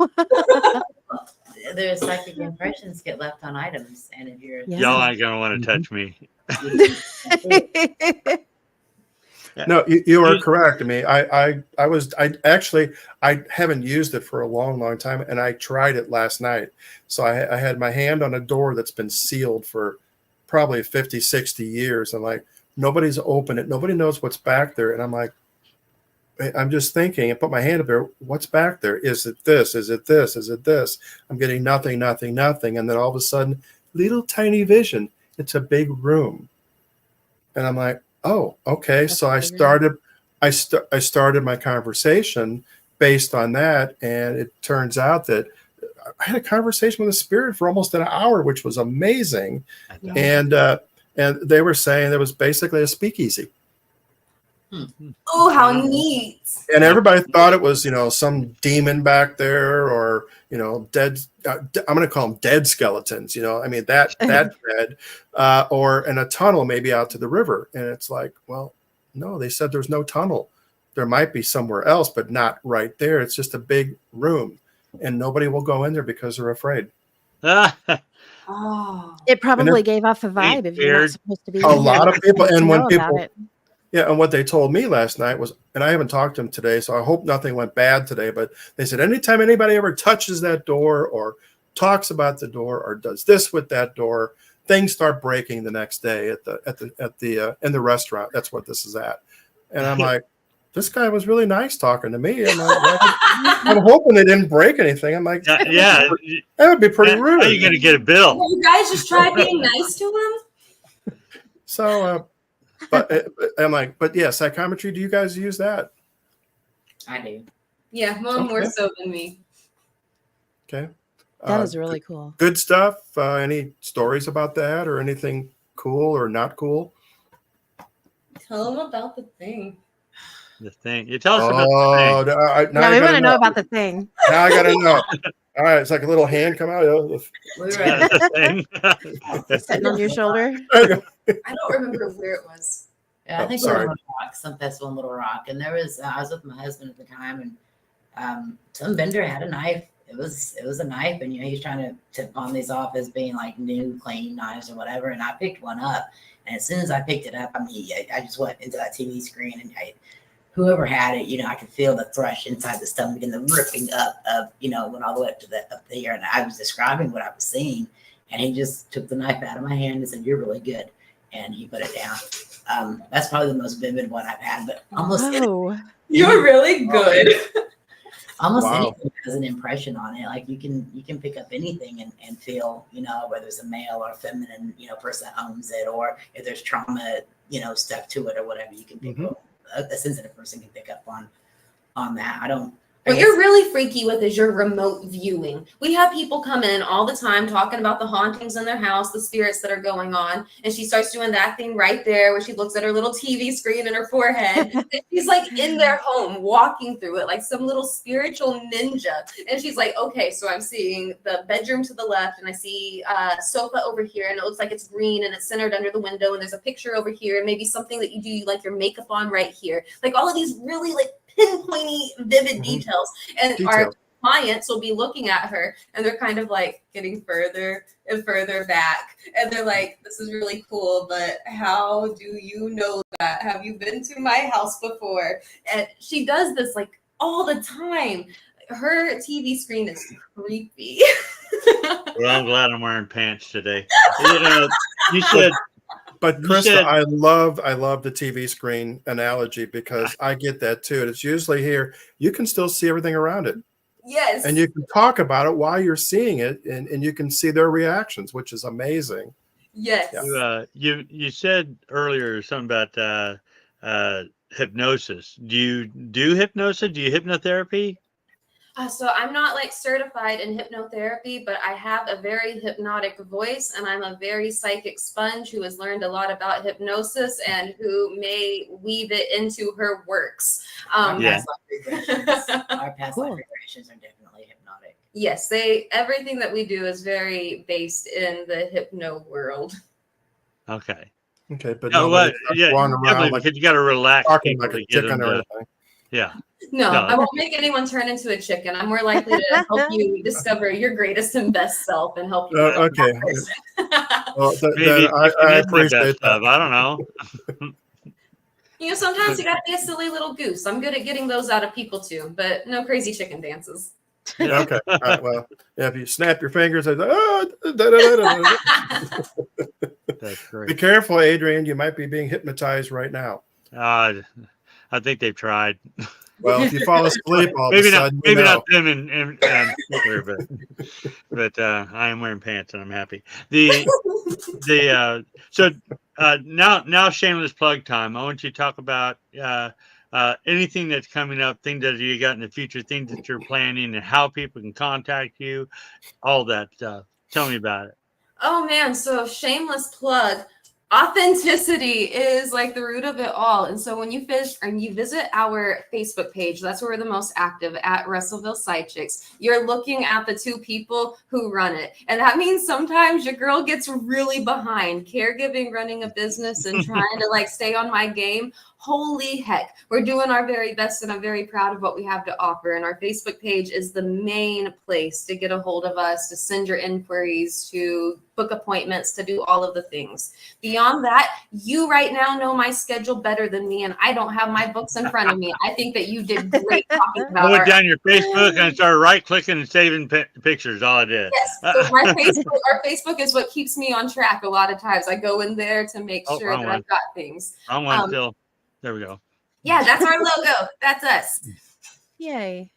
There's psychic impressions get left on items, and if you're y'all ain't gonna want to touch me. No, you are correct. I mean, I haven't used it for a long time, and I tried it last night. So I had my hand on a door that's been sealed for probably 50, 60 years. I'm like, nobody's opened it. Nobody knows what's back there. And I'm like, I'm just thinking and put my hand up there. What's back there? Is it this? Is it this? Is it this? I'm getting nothing. And then all of a sudden, little tiny vision. It's a big room. And I'm like, oh, okay. So I started my conversation based on that. And it turns out that I had a conversation with a spirit for almost an hour, which was amazing. And they were saying there was basically a speakeasy. Oh, how neat. And everybody thought it was, some demon back there or, dead. I'm going to call them dead skeletons, that dead or in a tunnel, maybe out to the river. And it's like, well, no, they said there's no tunnel. there might be somewhere else, but not right there. It's just a big room, and nobody will go in there because they're afraid. Oh. It probably gave off a vibe if you're not weird. supposed to be A in there. lot of people, to and when know about people, it. yeah, and what they told me last night was, and I haven't talked to them today, so I hope nothing went bad today, but they said anytime anybody ever touches that door or talks about the door or does this with that door, things start breaking the next day at the in the restaurant. That's what this is at. And I'm like, this guy was really nice talking to me. I'm like, well, I'm hoping they didn't break anything. I'm like, yeah. that would be pretty rude. How are you going to get a bill? You guys just try being nice to him. So, but I'm like, but yeah, psychometry. Do you guys use that? I do. Yeah, Mom more so than me. Okay. That is really cool. Good stuff. Any stories about that or anything cool or not cool? Tell them about the thing. The thing. You tell us about the thing. Now we want to know about the thing. Now I got to know. All right. It's like a little hand come out. The thing. Sitting on your shoulder. I don't remember where it was. Yeah, I think we were in Little Rock, some festival in Little Rock, and there was I was with my husband at the time, and some vendor had a knife. It was a knife, and he's trying to pawn these off as being like new, clean knives or whatever. And I picked one up, and as soon as I picked it up, I just went into that TV screen, and whoever had it, I could feel the thrush inside the stomach and the ripping up of, went all the way up to up there. And I was describing what I was seeing, and he just took the knife out of my hand and said, "You're really good," and he put it down. That's probably the most vivid one I've had, but almost you're really good. Almost anything has an impression on it. Like you can pick up anything and feel, whether it's a male or a feminine, person that owns it, or if there's trauma, stuck to it or whatever, you can pick up. A sensitive person can pick up on that. What you're really freaky with is your remote viewing. We have people come in all the time talking about the hauntings in their house, the spirits that are going on. And she starts doing that thing right there where she looks at her little TV screen in her forehead. And she's like in their home walking through it like some little spiritual ninja. And she's like, okay, so I'm seeing the bedroom to the left and I see a sofa over here and it looks like it's green and it's centered under the window. And there's a picture over here and maybe something that you do, like your makeup on right here. Like all of these really like pinpointy, vivid details. And our clients will be looking at her and they're kind of like getting further and further back. And they're like, this is really cool, but how do you know that? Have you been to my house before? And she does this like all the time. Her TV screen is creepy. Well, I'm glad I'm wearing pants today. You said... But Krista, I love the TV screen analogy because I get that too. It's usually here. You can still see everything around it. Yes. And you can talk about it while you're seeing it and you can see their reactions, which is amazing. Yes. Yeah. You said earlier something about hypnosis. Do you do hypnosis? Do you hypnotherapy? So I'm not like certified in hypnotherapy, but I have a very hypnotic voice and I'm a very psychic sponge who has learned a lot about hypnosis and who may weave it into her works. Our past life regressions are definitely hypnotic. Yes, everything that we do is very based in the hypno world. Okay. Okay, but no, because you got to relax talking like a chicken or anything. Yeah. No, I won't make anyone turn into a chicken. I'm more likely to help you discover your greatest and best self and help you. Okay. Well, I appreciate that. I don't know. Sometimes you got to be a silly little goose. I'm good at getting those out of people too, but no crazy chicken dances. Yeah, okay. All right, well, if you snap your fingers, that's great. Be careful, Adrian. You might be being hypnotized right now. I think they've tried. Well, if you fall asleep, maybe not them and but I am wearing pants and I'm happy. So now shameless plug time. I want you to talk about anything that's coming up, things that you got in the future, things that you're planning, and how people can contact you, all that stuff. Tell me about it. Oh man, so shameless plug. Authenticity is like the root of it all. And so when you visit our Facebook page, that's where we're the most active, at Russellville Psy-Chics. You're looking at the two people who run it. And that means sometimes your girl gets really behind caregiving, running a business, and trying to like stay on my game. Holy heck, we're doing our very best, and I'm very proud of what we have to offer. And our Facebook page is the main place to get a hold of us, to send your inquiries, to book appointments, to do all of the things. Beyond that, you right now know my schedule better than me, and I don't have my books in front of me. I think that you did great talking about I went down your Facebook and started right-clicking and saving pictures. All I did. Yes, so our Facebook is what keeps me on track. A lot of times, I go in there to make sure that I've got things. Wrong one still. There we go. Yeah, that's our logo. That's us. Yay.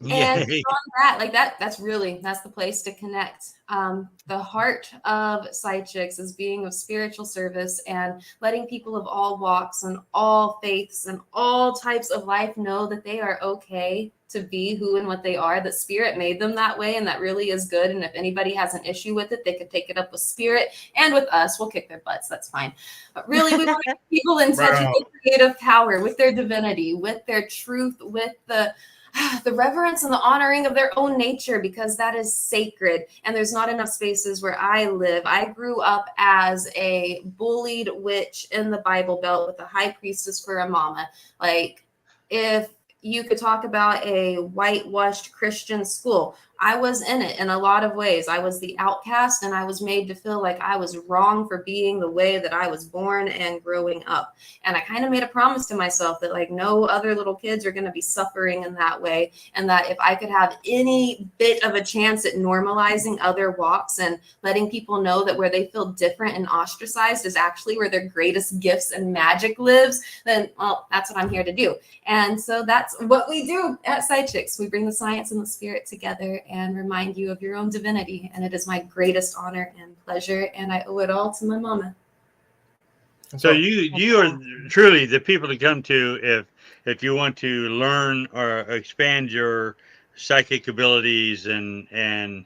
And beyond that, like that's the place to connect. The heart of Psy-Chics is being of spiritual service and letting people of all walks and all faiths and all types of life know that they are okay to be who and what they are, that Spirit made them that way, and that really is good. And if anybody has an issue with it, they could take it up with Spirit and with us. We'll kick their butts. That's fine. But really, we want to get people in touch with their creative power, with their divinity, with their truth, with the reverence and the honoring of their own nature, because that is sacred. And there's not enough spaces where I live. I grew up as a bullied witch in the Bible Belt with a high priestess for a mama. Like, if you could talk about a whitewashed Christian school, I was in it in a lot of ways. I was the outcast, and I was made to feel like I was wrong for being the way that I was born and growing up. And I kind of made a promise to myself that like no other little kids are going to be suffering in that way. And that if I could have any bit of a chance at normalizing other walks and letting people know that where they feel different and ostracized is actually where their greatest gifts and magic lives, then, well, that's what I'm here to do. And so that's what we do at Psy-Chics. We bring the science and the spirit together and remind you of your own divinity. And it is my greatest honor and pleasure. And I owe it all to my mama. So you are truly the people to come to if you want to learn or expand your psychic abilities and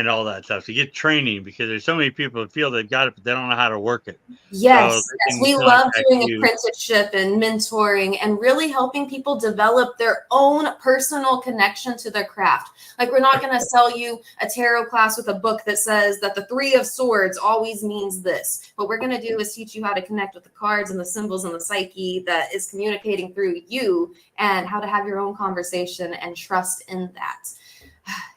all that stuff, to get training, because there's so many people that feel they've got it, but they don't know how to work it. Yes, we love doing apprenticeship and mentoring and really helping people develop their own personal connection to their craft. Like, we're not going to sell you a tarot class with a book that says that the 3 of Swords always means this. What we're going to do is teach you how to connect with the cards and the symbols and the psyche that is communicating through you, and how to have your own conversation and trust in that.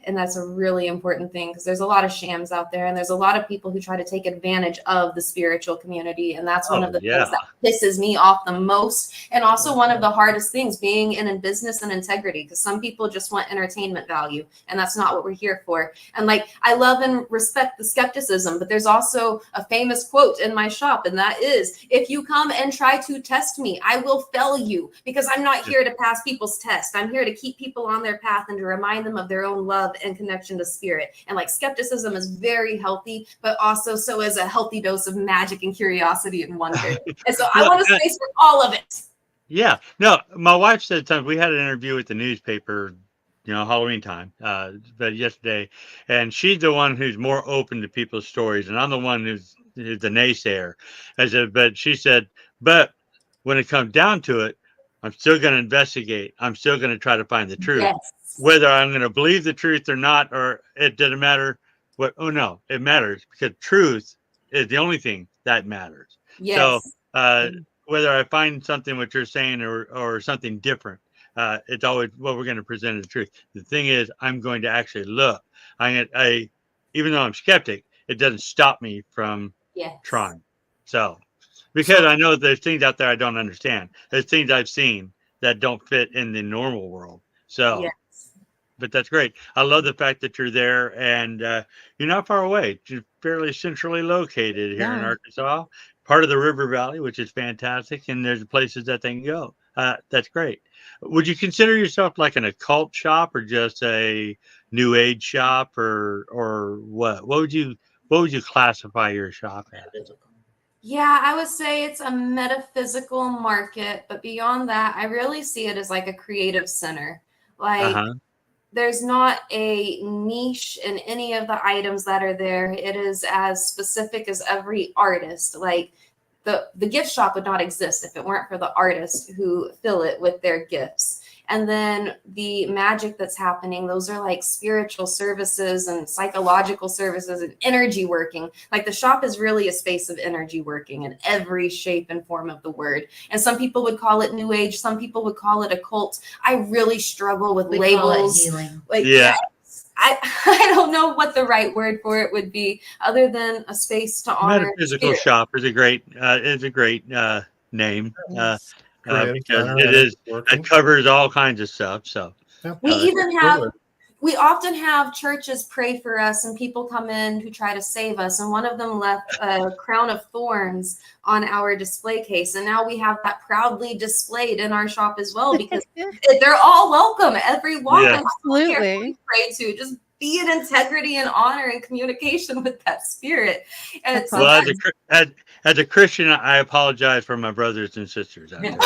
And that's a really important thing, because there's a lot of shams out there, and there's a lot of people who try to take advantage of the spiritual community. And that's one of the things that pisses me off the most. And also one of the hardest things, being in business and integrity, because some people just want entertainment value, and that's not what we're here for. And like, I love and respect the skepticism, but there's also a famous quote in my shop, and that is, if you come and try to test me, I will fail you, because I'm not here to pass people's tests. I'm here to keep people on their path and to remind them of their own love and connection to spirit. And like, skepticism is very healthy, but also so is a healthy dose of magic and curiosity and wonder. And so I want a space for all of it. Yeah. No, my wife said something. We had an interview with the newspaper, Halloween time, but yesterday, and she's the one who's more open to people's stories, and I'm the one who's the naysayer. I said, but she said, but when it comes down to it, I'm still going to investigate. I'm still going to try to find the truth. Yes. Whether I'm going to believe the truth or not, or it doesn't matter. No, it matters, because truth is the only thing that matters. Yes. So whether I find something what you're saying or something different, it's always what we're going to present as the truth. The thing is, I'm going to actually look. I even though I'm skeptic, it doesn't stop me from trying. So, because I know there's things out there I don't understand. There's things I've seen that don't fit in the normal world. So, but that's great. I love the fact that you're there, and you're not far away. You're fairly centrally located here in Arkansas, part of the River Valley, which is fantastic. And there's places that they can go. That's great. Would you consider yourself like an occult shop, or just a new age shop, or what? What would you classify your shop as? Yeah, I would say it's a metaphysical market, but beyond that, I really see it as like a creative center. Like, there's not a niche in any of the items that are there. It is as specific as every artist. Like the gift shop would not exist if it weren't for the artists who fill it with their gifts. And then the magic that's happening, those are like spiritual services and psychological services and energy working. Like the shop is really a space of energy working in every shape and form of the word. And some people would call it new age. Some people would call it occult. I really struggle with labels. Healing. Like, Yeah. I don't know what the right word for it would be other than a space to honor. Metaphysical shop is a great name. Because it covers all kinds of stuff. So we often have churches pray for us, and people come in who try to save us. And one of them left a crown of thorns on our display case, and now we have that proudly displayed in our shop as well, because they're all welcome. Every walk absolutely pray to, just be in integrity and honor and communication with that spirit. And well, as a Christian, I apologize for my brothers and sisters out there.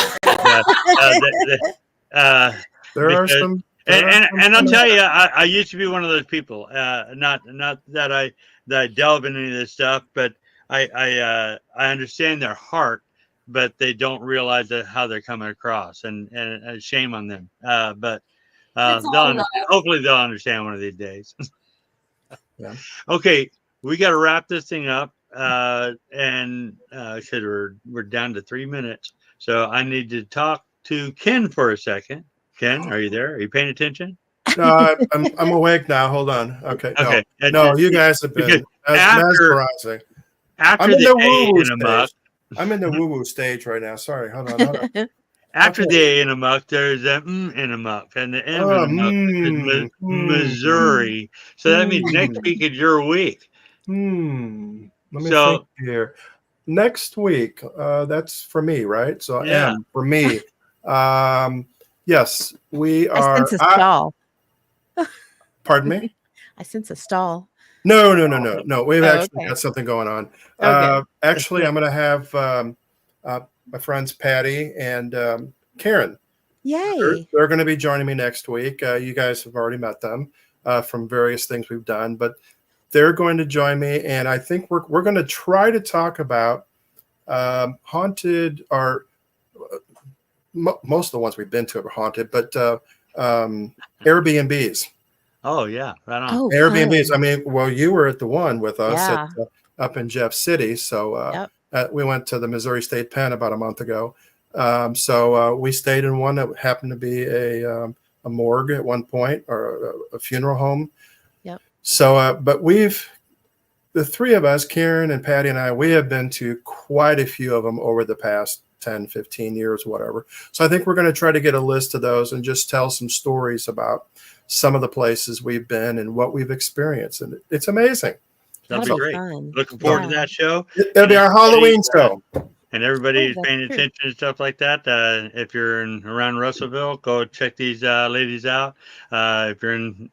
There are some. And I'll tell you, I used to be one of those people. Not that I delve in any of this stuff, but I understand their heart, but they don't realize how they're coming across, and shame on them. But hopefully they'll understand one of these days. Yeah. Okay, we got to wrap this thing up, and we're down to 3 minutes, so I need to talk to Ken for a second. Ken, are you there? Are you paying attention? No, I'm awake now. Hold on. Okay. Okay. No, you guys have been mesmerizing. I'm in the woo-woo stage. I'm in the woo-woo stage right now. Sorry. Hold on. After the A in A.M.O.K, there's a in A.M.O.K, and the M in A.M.O.K is Missouri. So that means next week is your week. Let me think here. Next week, that's for me, right? So M for me. Yes, we are. I sense a stall. Pardon me? I sense a stall. No. We've actually got something going on. Okay. Actually, I'm going to have my friends Patty and Karen. Yay! They're going to be joining me next week. You guys have already met them from various things we've done, but they're going to join me, and I think we're going to try to talk about haunted, or most of the ones we've been to are haunted, but Airbnbs. Oh yeah, right on. Oh, Airbnbs. fun. I mean, well, you were at the one with us up in Jeff City, so we went to the Missouri State Pen about a month ago. So we stayed in one that happened to be a morgue at one point, or a funeral home. Yep. So, but the three of us, Karen and Patty and I, we have been to quite a few of them over the past 10, 15 years, whatever. So I think we're going to try to get a list of those and just tell some stories about some of the places we've been and what we've experienced. And it's amazing. That'll be great. Fun. Looking forward to that show. It'll be our Halloween show. And everybody's paying attention and stuff like that. If you're around Russellville, go check these ladies out. If you're in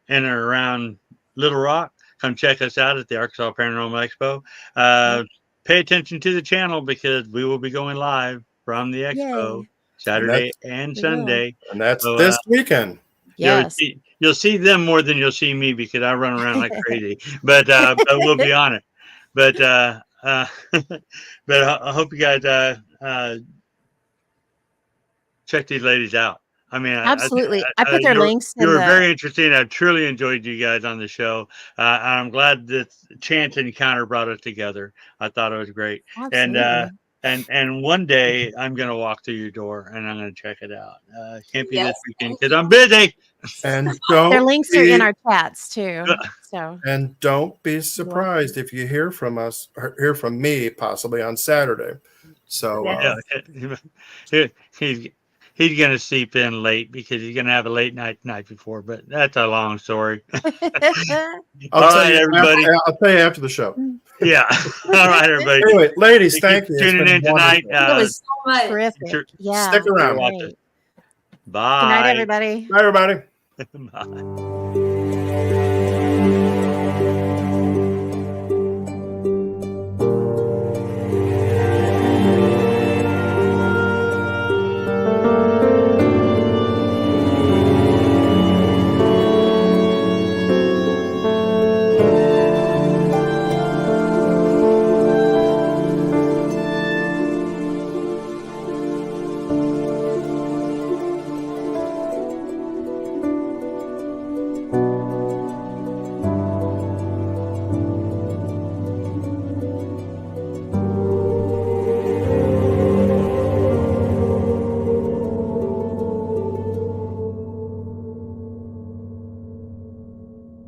and around Little Rock, come check us out at the Arkansas Paranormal Expo. Pay attention to the channel, because we will be going live from the expo Saturday and Sunday. And that's this weekend. Yes. You'll see them more than you'll see me, because I run around like crazy. But we'll be on it. But but I hope you guys check these ladies out. I mean, absolutely. I put their links. You were very interesting. I truly enjoyed you guys on the show. I'm glad that Chance Encounter brought us together. I thought it was great. Absolutely. And one day I'm going to walk through your door and I'm going to check it out. Can't be this weekend because I'm busy. And their links are in our chats too. So and don't be surprised if you hear from us, or hear from me possibly on Saturday. So he's going to sleep in late because he's going to have a late night before, but that's a long story. I'll tell you after the show. Yeah. All right, everybody. Anyway, ladies, thank you. Tuning in tonight. It was so much. Terrific. Yeah. Stick around. Bye. Good night, everybody. Bye, everybody. Bye.